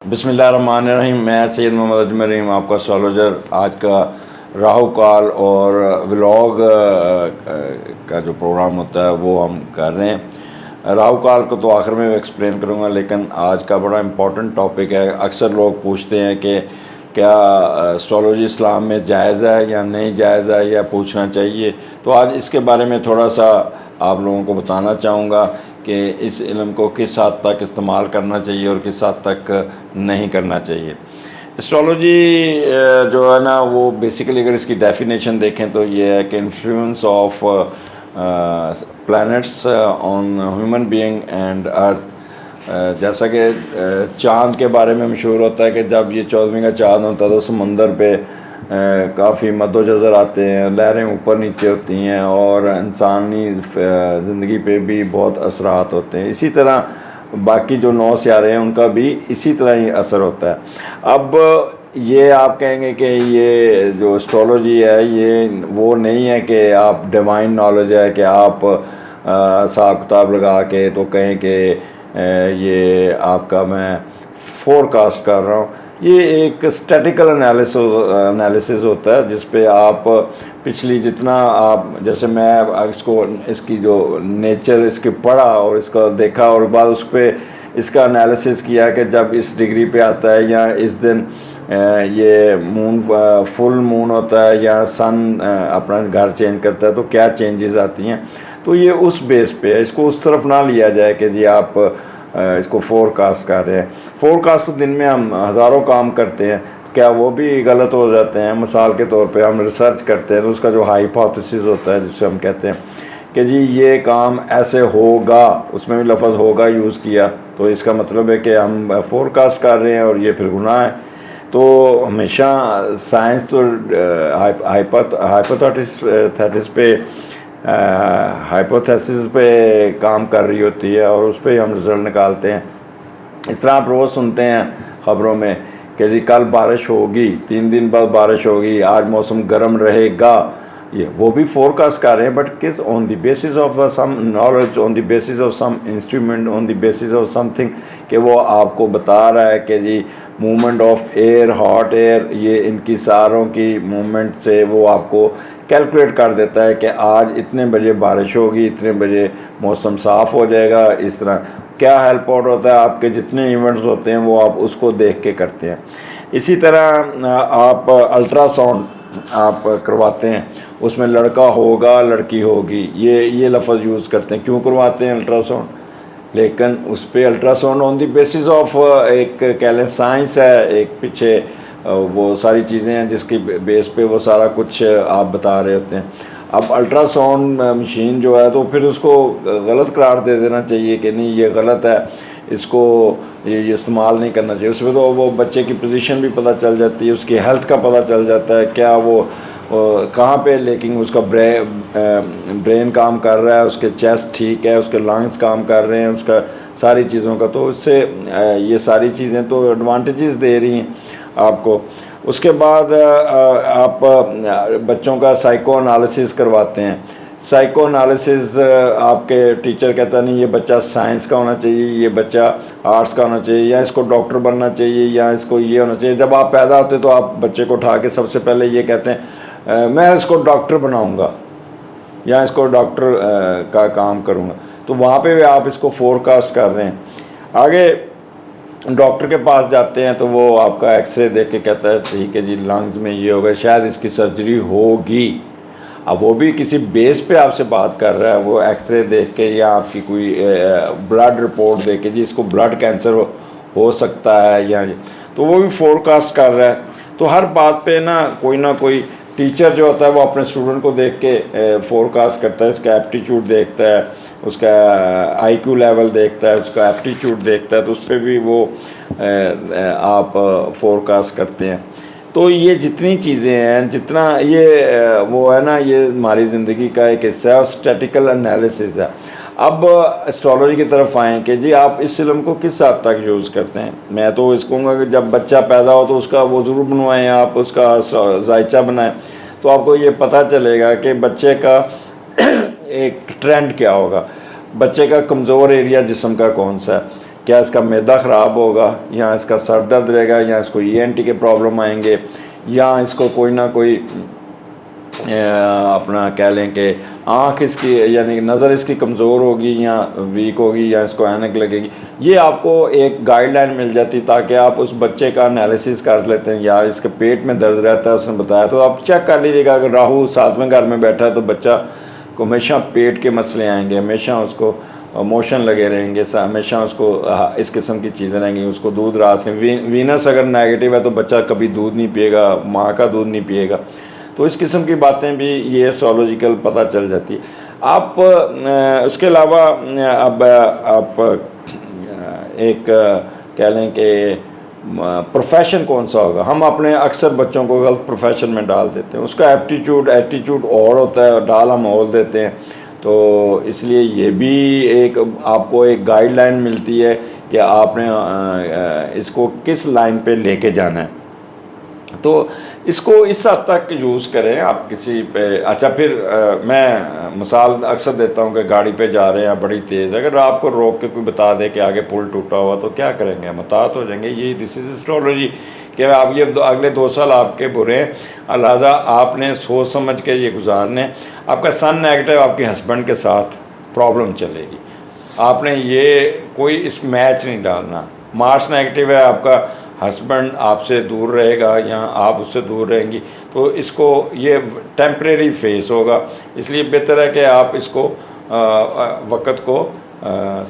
बिस्मिल्लाहिर्रहमानिर्रहीम। मैं सैयद मोहम्मद अजमल रहीम, आपका एस्ट्रोलॉजर। आज का राहु काल और व्लॉग का जो प्रोग्राम होता है वो हम कर रहे हैं। राहु काल को तो आखिर में एक्सप्लेन करूँगा, लेकिन आज का बड़ा इम्पोर्टेंट टॉपिक है। अक्सर लोग पूछते हैं कि क्या एस्ट्रोलॉजी इस्लाम में जायज़ है या नहीं जायज़ है, या पूछना चाहिए। तो आज इसके बारे में थोड़ा सा आप लोगों को बताना चाहूँगा कि इस इल्म को किस हद तक इस्तेमाल करना चाहिए और किस हद तक नहीं करना चाहिए। एस्ट्रोलॉजी जो है ना, वो बेसिकली अगर इसकी डेफिनेशन देखें तो ये है कि influence of planets on human being and earth. जैसा कि चाँद के बारे में मशहूर होता है कि जब ये 14वीं का चाँद होता है तो समंदर पे काफ़ी मद्दोजज़र आते हैं, लहरें ऊपर नीचे होती हैं और इंसानी ज़िंदगी पे भी बहुत असरात होते हैं। इसी तरह बाकी जो 9 सियारे हैं उनका भी इसी तरह ही असर होता है। अब ये आप कहेंगे कि ये जो एस्ट्रोलॉजी है ये वो नहीं है कि आप डिवाइन नॉलेज है कि आप हिसाब किताब लगा के तो कहें कि ये आपका मैं फोरकास्ट कर रहा हूँ। ये एक स्टैटिकल एनालिसिस होता है जिस पे आप पिछली जितना आप, जैसे मैं इसको इसकी जो नेचर इसकी पढ़ा और इसका देखा और बाद उस पर इसका एनालिसिस किया कि जब इस डिग्री पे आता है या इस दिन ये मून फुल मून होता है या सन अपना घर चेंज करता है तो क्या चेंजेस आती हैं। तो ये उस बेस पे है, इसको उस तरफ ना लिया जाए कि जी आप इसको फोरकास्ट कर रहे हैं। फोरकास्ट तो दिन में हम हज़ारों काम करते हैं, क्या वो भी गलत हो जाते हैं। मिसाल के तौर पे हम रिसर्च करते हैं तो उसका जो हाइपोथेसिस होता है जिसे हम कहते हैं कि जी ये काम ऐसे होगा, उसमें भी लफ्ज़ होगा यूज़ किया, तो इसका मतलब है कि हम फोरकास्ट कर रहे हैं और ये फिर गुनाह है। तो हमेशा साइंस तो हाइपोथेसिस पे हाइपोथेसिस पे काम कर रही होती है और उस पर हम रिज़ल्ट निकालते हैं। इस तरह आप रोज़ सुनते हैं ख़बरों में कि जी कल बारिश होगी, 3 दिन बाद बारिश होगी, आज मौसम गर्म रहेगा। ये वो भी फोरकास्ट कर रहे हैं, बट किस on the basis of some knowledge, on the basis of some instrument, on the basis of something कि वो आपको बता रहा है कि जी movement of air, hot air, ये इनकी सारों की मूवमेंट से वो आपको कैलकुलेट कर देता है कि आज इतने बजे बारिश होगी, इतने बजे मौसम साफ़ हो जाएगा। इस तरह क्या हेल्प आउट होता है, आपके जितने इवेंट्स होते हैं वो आप उसको देख के करते हैं। इसी तरह आप अल्ट्रासाउंड आप करवाते हैं, उसमें लड़का होगा लड़की होगी, ये लफ्ज़ यूज़ करते हैं। क्यों करवाते हैं अल्ट्रासाउंड? लेकिन उस पर ultrasound on the basis of एक कह लें साइंस है, एक पीछे वो सारी चीज़ें हैं जिसकी बेस पे वो सारा कुछ आप बता रहे होते हैं। अब अल्ट्रासाउंड मशीन जो है तो फिर उसको गलत करार दे देना चाहिए कि नहीं ये गलत है, इसको ये इस्तेमाल नहीं करना चाहिए। उसमें तो वो बच्चे की पोजीशन भी पता चल जाती है, उसकी हेल्थ का पता चल जाता है, क्या वो कहाँ पे, लेकिन उसका ब्रेन काम कर रहा है, उसके चेस्ट ठीक है, उसके लंग्स काम कर रहे हैं, उसका सारी चीज़ों का। तो इससे ये सारी चीज़ें तो एडवांटेजेस दे रही हैं आपको। उसके बाद आप बच्चों का साइको एनालिसिस करवाते हैं। साइको एनालिसिस आपके टीचर कहता नहीं ये बच्चा साइंस का होना चाहिए, ये बच्चा आर्ट्स का होना चाहिए, या इसको डॉक्टर बनना चाहिए, या इसको ये होना चाहिए। जब आप पैदा होते तो आप बच्चे को उठा के सबसे पहले ये कहते हैं मैं इसको डॉक्टर बनाऊंगा या इसको डॉक्टर का काम करूंगा। तो वहाँ पे भी आप इसको फोरकास्ट कर रहे हैं। आगे डॉक्टर के पास जाते हैं तो वो आपका एक्सरे देख के कहता है ठीक है जी लंग्स में ये होगा, शायद इसकी सर्जरी होगी। अब वो भी किसी बेस पे आपसे बात कर रहा है, वो एक्सरे देख के या आपकी कोई ब्लड रिपोर्ट देख के जी इसको ब्लड कैंसर हो सकता है, या तो वो भी फोरकास्ट कर रहा है। तो हर बात पे ना कोई टीचर जो होता है वो अपने स्टूडेंट को देख के फोरकास्ट करता है, इसका एप्टीट्यूड देखता है, उसका आईक्यू लेवल देखता है, उसका एप्टीट्यूड देखता है, तो उस पर भी वो आप फोरकास्ट करते हैं। तो ये जितनी चीज़ें हैं, जितना ये वो है ना, ये हमारी ज़िंदगी का एक हिस्सा है और स्टैटिकल एनालिसिस है। अब एस्ट्रोलॉजी की तरफ आएँ कि जी आप इस इल्म को किस हद तक यूज़ करते हैं। मैं तो इसको कहूँगा कि जब बच्चा पैदा हो तो उसका वो ज़रूर बनवाएँ, आप उसका जायचा बनाएं, तो आपको ये पता चलेगा कि बच्चे का एक ट्रेंड क्या होगा, बच्चे का कमज़ोर एरिया जिस्म का कौन सा है, क्या इसका मैदा ख़राब होगा, या इसका सर दर्द रहेगा, या इसको ENT के प्रॉब्लम आएंगे, या इसको कोई ना कोई अपना कह लें कि आँख इसकी यानी नज़र इसकी कमज़ोर होगी या वीक होगी, या इसको ऐनक लगेगी। ये आपको एक गाइडलाइन मिल जाती ताकि आप उस बच्चे का एनालिसिस कर लेते हैं। यार इसके पेट में दर्द रहता है, उसने बताया, तो आप चेक कर लीजिएगा। अगर राहु साथ में घर में बैठा है तो बच्चा को हमेशा पेट के मसले आएंगे, हमेशा उसको मोशन लगे रहेंगे, हमेशा उसको इस किस्म की चीज़ें रहेंगी। उसको दूध रात से वीनस अगर नेगेटिव है तो बच्चा कभी दूध नहीं पिएगा, माँ का दूध नहीं पिएगा। तो इस किस्म की बातें भी ये एस्ट्रोलॉजिकल पता चल जाती है। आप उसके अलावा अब आप एक कह लें कि प्रोफेशन कौन सा होगा। हम अपने अक्सर बच्चों को गलत प्रोफेशन में डाल देते हैं। उसका एटीट्यूड और होता है, डाल हम और देते हैं। तो इसलिए ये भी एक आपको एक गाइडलाइन मिलती है कि आपने इसको किस लाइन पे लेके जाना है। तो इसको इस हद तक यूज़ करें आप किसी पे। अच्छा, फिर मैं मिसाल अक्सर देता हूँ कि गाड़ी पे जा रहे हैं बड़ी तेज़, अगर आपको रोक के कोई बता दे कि आगे पुल टूटा हुआ, तो क्या करेंगे? हम हताहत हो जाएंगे। ये दिस इज़ एस्ट्रोलॉजी कि आप ये अगले 2 साल आपके बुरे हैं, लिहाजा आपने सोच समझ के ये गुजारने। आपका सन नेगेटिव, आपके हस्बैंड के साथ प्रॉब्लम चलेगी। आपने ये कोई इस मैच नहीं डालना। मार्स नेगेटिव है, आपका हस्बैंड आपसे दूर रहेगा या आप उससे दूर रहेंगी, तो इसको ये टेम्परेरी फेस होगा। इसलिए बेहतर है कि आप इसको वक़्त को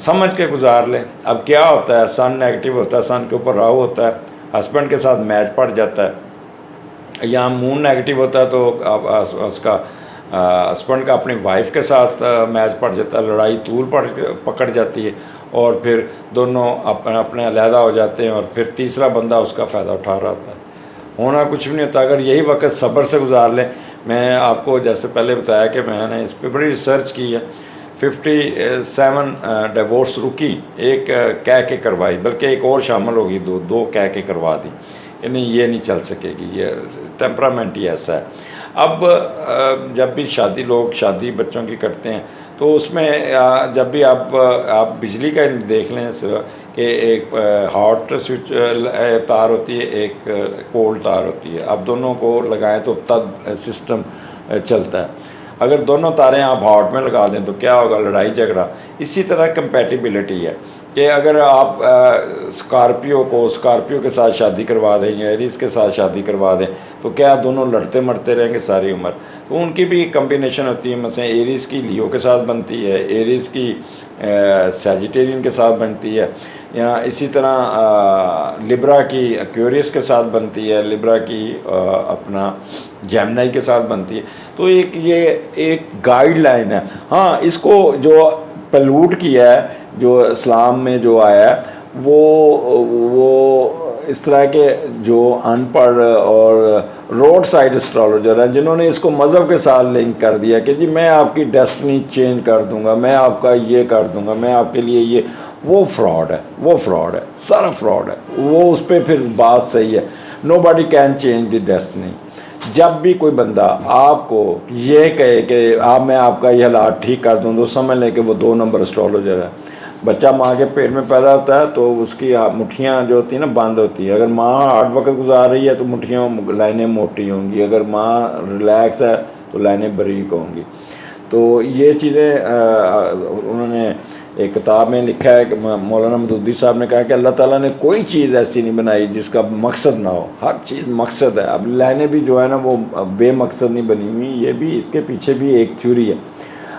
समझ के गुजार लें। अब क्या होता है, सन नेगेटिव होता है, सन के ऊपर राहु होता है, हस्बैंड के साथ मैच पड़ जाता है। या मून नेगेटिव होता है तो आप उसका हस्बैंड का अपनी वाइफ के साथ मैच पड़ जाता है, लड़ाई तूल पकड़ जाती है, और फिर दोनों अपने अलहदा हो जाते हैं, और फिर तीसरा बंदा उसका फ़ायदा उठा रहा होता है। होना कुछ भी नहीं होता अगर यही वक्त सब्र से गुजार लें। मैं आपको जैसे पहले बताया कि मैंने इस पर बड़ी रिसर्च की है। 57 डिवोर्स रुकी, एक कह के करवाई, बल्कि एक और शामिल होगी, दो कह के करवा दी। नहीं, ये नहीं चल सकेगी, ये टेम्परामेंट ही ऐसा है। अब जब भी लोग शादी बच्चों की करते हैं तो उसमें जब भी आप बिजली का देख लें कि एक हॉट स्विच तार होती है, एक कोल्ड तार होती है। आप दोनों को लगाएं तो तब सिस्टम चलता है। अगर दोनों तारें आप हॉट में लगा दें तो क्या होगा? लड़ाई झगड़ा। इसी तरह कंपैटिबिलिटी है कि अगर आप स्कॉर्पियो के साथ शादी करवा दें या एरीज़ के साथ शादी करवा दें तो क्या दोनों लड़ते मरते रहेंगे सारी उम्र? तो उनकी भी कम्बिनेशन होती है। मसलन एरीज़ की लियो के साथ बनती है, एरीज़ की सैजिटेरियन के साथ बनती है, या इसी तरह लिब्रा की एक्वेरियस के साथ बनती है, लिब्रा की अपना जेमिनी के साथ बनती है। तो ये एक गाइडलाइन है। हाँ, इसको जो पलूट किया है, जो इस्लाम में जो आया है, वो इस तरह के जो अनपढ़ और रोड साइड एस्ट्रोलॉजर हैं जिन्होंने इसको मज़हब के साथ लिंक कर दिया कि जी मैं आपकी डेस्टिनी चेंज कर दूंगा, मैं आपका ये कर दूंगा, मैं आपके लिए ये, वो फ्रॉड है, सारा फ्रॉड है। वो उस पर फिर बात सही है, nobody can change the destiny. जब भी कोई बंदा आपको ये कहे कि मैं आपका ये हालात ठीक कर दूँ, तो समझ लें कि वो 2 नंबर एस्ट्रोलॉजर है। बच्चा माँ के पेट में पैदा होता है तो उसकी मुट्ठियाँ जो होती हैं ना बंद होती है। अगर माँ हार्ड वक्त गुजार रही है तो मुट्ठियों लाइनें मोटी होंगी, अगर माँ रिलैक्स है तो लाइनें बारीक होंगी। तो ये चीज़ें उन्होंने एक किताब में लिखा है कि मौलाना मदूदी साहब ने कहा कि अल्लाह ताला ने कोई चीज़ ऐसी नहीं बनाई जिसका मकसद ना हो, हर चीज़ मकसद है। अब लाइनें भी जो है ना वो बेमकसद नहीं बनी हुई, ये भी इसके पीछे भी एक थ्योरी है।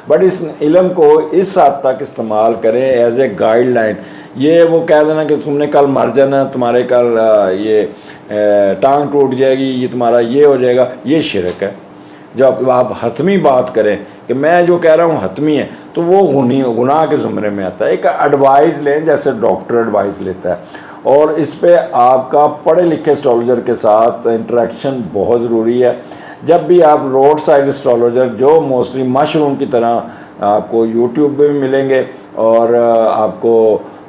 बट इस इल्म को इस हद तक इस्तेमाल करें एज ए गाइडलाइन। ये वो कह देना कि तुमने कल मर जाना, तुम्हारे कल ये टांग टूट जाएगी, ये तुम्हारा ये हो जाएगा, ये शिरक है। जब आप हतमी बात करें कि मैं जो कह रहा हूँ हतमी है, तो वो गुनाह के ज़ुमरे में आता है। एक एडवाइस लें जैसे डॉक्टर एडवाइस लेता है, और इस पे आपका पढ़े लिखे एस्ट्रोलॉजर के साथ इंटरेक्शन बहुत ज़रूरी है। जब भी आप रोड साइड एस्ट्रोलॉजर जो मोस्टली मशरूम की तरह आपको यूट्यूब पे भी मिलेंगे और आपको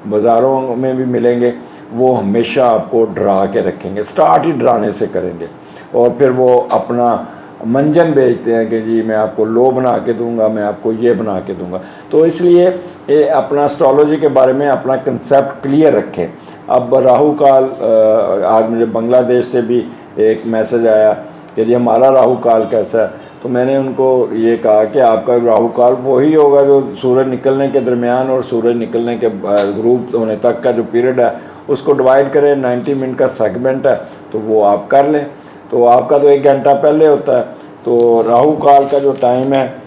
बाज़ारों में भी मिलेंगे, वो हमेशा आपको डरा के रखेंगे, स्टार्ट ही डराने से करेंगे, और फिर वो अपना मंजन बेचते हैं कि जी मैं आपको लो बना के दूंगा, मैं आपको ये बना के दूंगा। तो इसलिए अपना एस्ट्रोलॉजी के बारे में अपना कंसेप्ट क्लियर रखें। अब राहु काल, आज मुझे बांग्लादेश से भी एक मैसेज आया कि जी हमारा राहु काल कैसा है। तो मैंने उनको ये कहा कि आपका राहु काल वही होगा जो सूरज निकलने के दरमियान और सूरज निकलने के ग्रुप होने तक का जो पीरियड है उसको डिवाइड करें, 90 मिनट का सेगमेंट है, तो वो आप कर लें। तो आपका तो 1 घंटा पहले होता है। तो राहु काल का जो टाइम है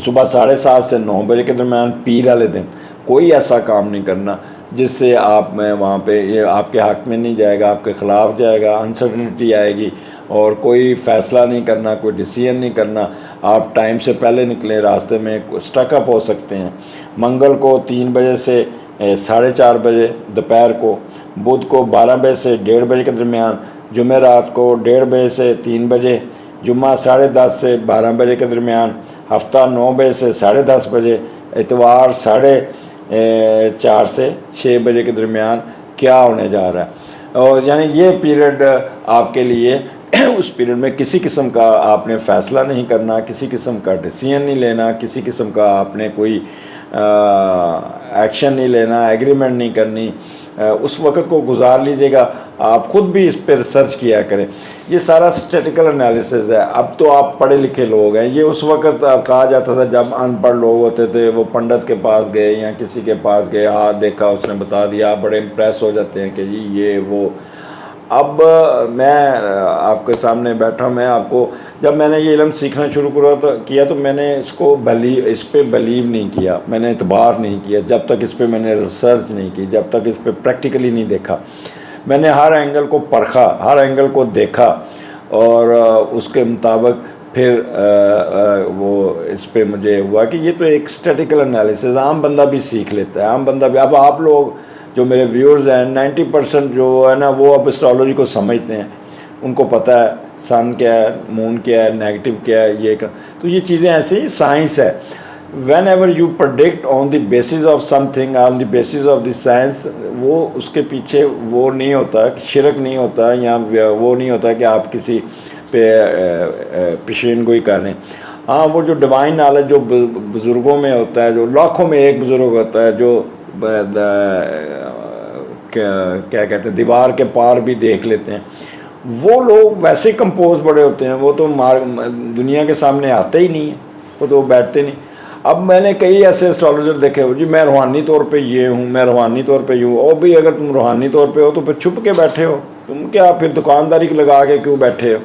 सुबह 7:30 से 9 बजे के दरमियान, पीर वाले दिन कोई ऐसा काम नहीं करना जिससे आप में वहाँ पे ये आपके हक में नहीं जाएगा, आपके ख़िलाफ़ जाएगा, अनसर्टनिटी आएगी। और कोई फ़ैसला नहीं करना, कोई डिसीजन नहीं करना। आप टाइम से पहले निकलें, रास्ते में स्टकअप हो सकते हैं। मंगल को 3 बजे से 4:30 बजे दोपहर को, बुध को 12 बजे से 1:30 बजे के दरमियान, जुमेरात को 1:30 बजे से 3 बजे, जुम्मा 10:30 से 12 बजे के दरमियान, हफ्ता 9 बजे से 10:30 बजे, इतवार 4:30 से 6 बजे के दरमियान क्या होने जा रहा है। और यानी ये पीरियड आपके लिए उस पीरियड में किसी किस्म का आपने फ़ैसला नहीं करना, किसी किस्म का डिसीजन नहीं लेना, किसी किस्म का आपने कोई एक्शन नहीं लेना, एग्रीमेंट नहीं करनी। उस वक़्त को गुजार लीजिएगा। आप ख़ुद भी इस पर रिसर्च किया करें। ये सारा स्टैटिकल एनालिसिस है। अब तो आप पढ़े लिखे लोग हैं। ये उस वक़्त कहा जाता था जब अनपढ़ लोग होते थे, वो पंडित के पास गए या किसी के पास गए, हाथ देखा, उसने बता दिया, आप बड़े इम्प्रेस हो जाते हैं कि जी ये वो। अब मैं आपके सामने बैठा, मैं आपको, जब मैंने ये इल्म सीखना शुरू किया तो मैंने इस पर बिलीव नहीं किया, मैंने इतबार नहीं किया जब तक इस पर मैंने रिसर्च नहीं की, जब तक इस पर प्रैक्टिकली नहीं देखा। मैंने हर एंगल को परखा, हर एंगल को देखा और उसके मुताबिक फिर वो इस पे मुझे हुआ कि ये तो एक स्टैटिकल एनालिसिस आम बंदा भी सीख लेता है, आम बंदा भी। अब आप लोग जो मेरे व्यूअर्स हैं 90% जो है ना वो अब एस्ट्रोलॉजी को समझते हैं, उनको पता है सन क्या है, मून क्या है, नेगेटिव क्या है, ये का। तो ये चीज़ें ऐसे ही साइंस है। Whenever you predict on the basis of something, on the basis of the science, वो उसके पीछे वो नहीं होता, शिरक नहीं होता, या वो नहीं होता कि आप किसी पे पेशीन गोई कर रहे हैं। हाँ, वो जो डिवाइन नॉलेज जो बुज़ुर्गों में होता है, जो लाखों में एक बुज़ुर्ग होता है जो क्या कहते हैं दीवार के पार भी देख लेते हैं, वो लोग वैसे कंपोज बड़े होते हैं। वो तो दुनिया के सामने आते ही नहीं है, वो तो बैठते नहीं। अब मैंने कई ऐसे एस्ट्रोलॉजर देखे हो जी, मैं रूहानी तौर पे ये हूँ, मैं रूहानी तौर पे यूँ। और भी अगर तुम रूहानी तौर पे हो तो फिर छुप के बैठे हो, तुम क्या फिर दुकानदारी लगा के क्यों बैठे हो।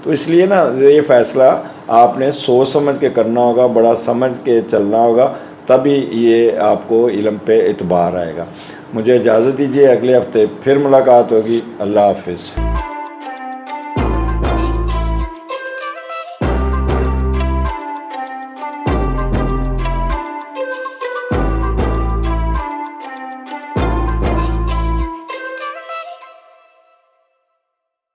तो इसलिए ना ये फ़ैसला आपने सोच समझ के करना होगा, बड़ा समझ के चलना होगा, तभी ये आपको इल्म पे एतबार आएगा। मुझे इजाज़त दीजिए, अगले हफ्ते फिर मुलाकात होगी। अल्लाह हाफिज़।